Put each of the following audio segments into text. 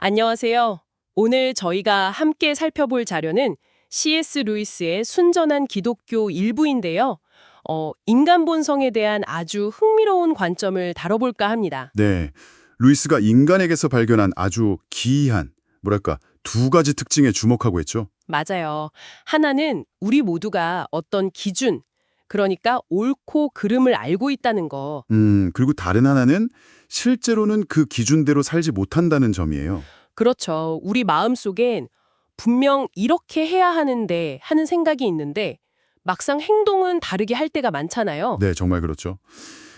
안녕하세요. 오늘 저희가 함께 살펴볼 자료는 C.S. 루이스의 순전한 기독교 일부인데요. 인간 본성에 대한 아주 흥미로운 관점을 다뤄볼까 합니다. 네, 루이스가 인간에게서 발견한 아주 기이한, 뭐랄까, 두 가지 특징에 주목하고 있죠. 맞아요. 하나는 우리 모두가 어떤 기준, 그러니까 옳고 그름을 알고 있다는 거. 그리고 다른 하나는 실제로는 그 기준대로 살지 못한다는 점이에요. 그렇죠. 우리 마음속엔 분명 이렇게 해야 하는데 하는 생각이 있는데 막상 행동은 다르게 할 때가 많잖아요. 네, 정말 그렇죠.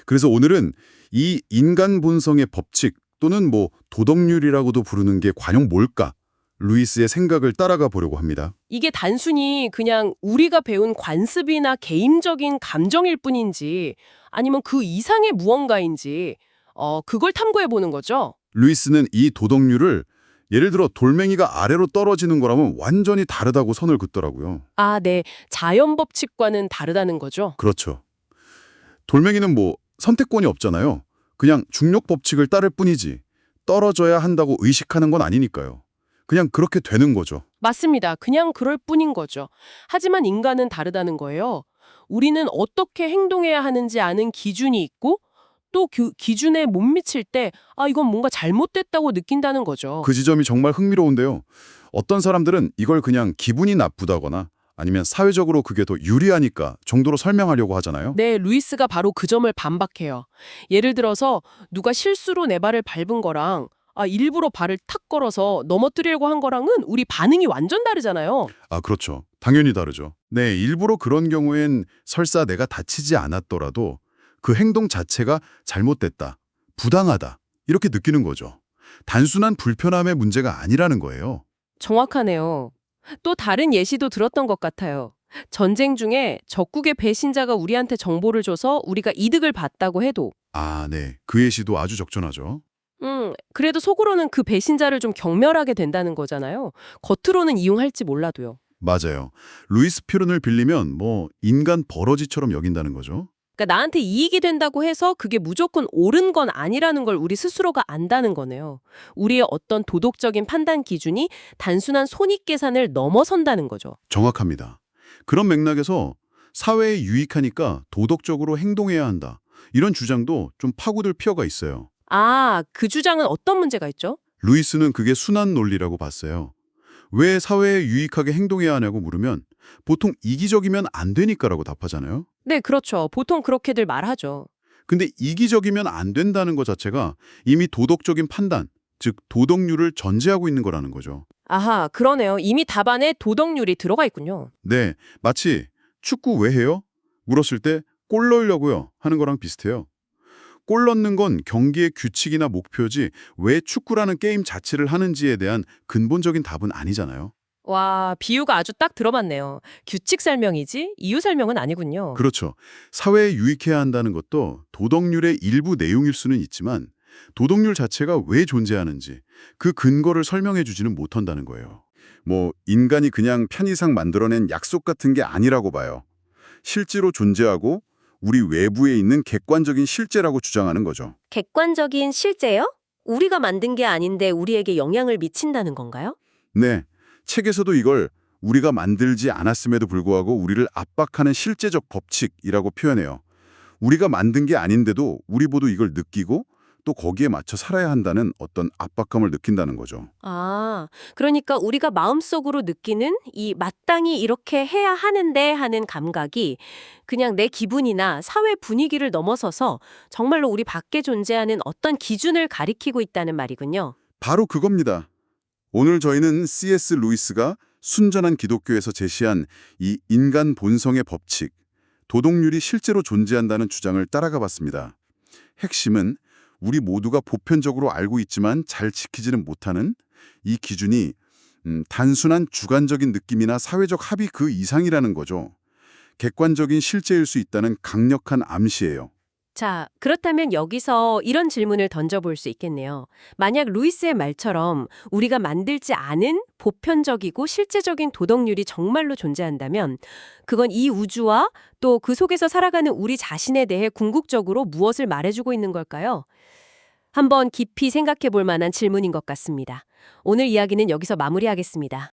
그래서 오늘은 이 인간 본성의 법칙 또는 도덕률이라고도 부르는 게 과연 뭘까? 루이스의 생각을 따라가 보려고 합니다. 이게 단순히 그냥 우리가 배운 관습이나 개인적인 감정일 뿐인지 아니면 그 이상의 무언가인지 그걸 탐구해 보는 거죠. 루이스는 이 도덕률을 예를 들어 돌멩이가 아래로 떨어지는 거라면 완전히 다르다고 선을 긋더라고요. 아, 네. 자연 법칙과는 다르다는 거죠. 그렇죠. 돌멩이는 선택권이 없잖아요. 그냥 중력 법칙을 따를 뿐이지 떨어져야 한다고 의식하는 건 아니니까요. 그냥 그렇게 되는 거죠. 맞습니다. 그냥 그럴 뿐인 거죠. 하지만 인간은 다르다는 거예요. 우리는 어떻게 행동해야 하는지 아는 기준이 있고 또 그 기준에 못 미칠 때 이건 뭔가 잘못됐다고 느낀다는 거죠. 그 지점이 정말 흥미로운데요. 어떤 사람들은 이걸 그냥 기분이 나쁘다거나 아니면 사회적으로 그게 더 유리하니까 정도로 설명하려고 하잖아요. 네, 루이스가 바로 그 점을 반박해요. 예를 들어서 누가 실수로 내 발을 밟은 거랑 일부러 발을 탁 걸어서 넘어뜨리려고 한 거랑은 우리 반응이 완전 다르잖아요. 아, 그렇죠. 당연히 다르죠. 네, 일부러 그런 경우엔 설사 내가 다치지 않았더라도 그 행동 자체가 잘못됐다, 부당하다 이렇게 느끼는 거죠. 단순한 불편함의 문제가 아니라는 거예요. 정확하네요. 또 다른 예시도 들었던 것 같아요. 전쟁 중에 적국의 배신자가 우리한테 정보를 줘서 우리가 이득을 봤다고 해도 아, 네. 그 예시도 아주 적절하죠. 그래도 속으로는 그 배신자를 좀 경멸하게 된다는 거잖아요. 겉으로는 이용할지 몰라도요. 맞아요. 루이스 표현을 빌리면 인간 버러지처럼 여긴다는 거죠. 그러니까 나한테 이익이 된다고 해서 그게 무조건 옳은 건 아니라는 걸 우리 스스로가 안다는 거네요. 우리의 어떤 도덕적인 판단 기준이 단순한 손익계산을 넘어선다는 거죠. 정확합니다. 그런 맥락에서 사회에 유익하니까 도덕적으로 행동해야 한다. 이런 주장도 좀 파고들 필요가 있어요. 그 주장은 어떤 문제가 있죠? 루이스는 그게 순환 논리라고 봤어요. 왜 사회에 유익하게 행동해야 하냐고 물으면 보통 이기적이면 안 되니까라고 답하잖아요. 네, 그렇죠. 보통 그렇게들 말하죠. 근데 이기적이면 안 된다는 것 자체가 이미 도덕적인 판단, 즉 도덕률을 전제하고 있는 거라는 거죠. 아하, 그러네요. 이미 답안에 도덕률이 들어가 있군요. 네, 마치 축구 왜 해요? 물었을 때 골 넣으려고요 하는 거랑 비슷해요. 골 넣는 건 경기의 규칙이나 목표지 왜 축구라는 게임 자체를 하는지에 대한 근본적인 답은 아니잖아요. 와, 비유가 아주 딱 들어맞네요. 규칙 설명이지 이유 설명은 아니군요. 그렇죠. 사회에 유익해야 한다는 것도 도덕률의 일부 내용일 수는 있지만 도덕률 자체가 왜 존재하는지 그 근거를 설명해 주지는 못한다는 거예요. 인간이 그냥 편의상 만들어낸 약속 같은 게 아니라고 봐요. 실제로 존재하고 우리 외부에 있는 객관적인 실제라고 주장하는 거죠. 객관적인 실제요? 우리가 만든 게 아닌데 우리에게 영향을 미친다는 건가요? 네, 책에서도 이걸 우리가 만들지 않았음에도 불구하고 우리를 압박하는 실제적 법칙이라고 표현해요. 우리가 만든 게 아닌데도 우리 모두 이걸 느끼고 또 거기에 맞춰 살아야 한다는 어떤 압박감을 느낀다는 거죠. 그러니까 우리가 마음속으로 느끼는 이 마땅히 이렇게 해야 하는데 하는 감각이 그냥 내 기분이나 사회 분위기를 넘어서서 정말로 우리 밖에 존재하는 어떤 기준을 가리키고 있다는 말이군요. 바로 그겁니다. 오늘 저희는 C.S. 루이스가 순전한 기독교에서 제시한 이 인간 본성의 법칙, 도덕률이 실제로 존재한다는 주장을 따라가 봤습니다. 핵심은 우리 모두가 보편적으로 알고 있지만 잘 지키지는 못하는 이 기준이 단순한 주관적인 느낌이나 사회적 합의 그 이상이라는 거죠. 객관적인 실제일 수 있다는 강력한 암시예요. 자, 그렇다면 여기서 이런 질문을 던져볼 수 있겠네요. 만약 루이스의 말처럼 우리가 만들지 않은 보편적이고 실제적인 도덕률이 정말로 존재한다면 그건 이 우주와 또 그 속에서 살아가는 우리 자신에 대해 궁극적으로 무엇을 말해주고 있는 걸까요? 한번 깊이 생각해 볼 만한 질문인 것 같습니다. 오늘 이야기는 여기서 마무리하겠습니다.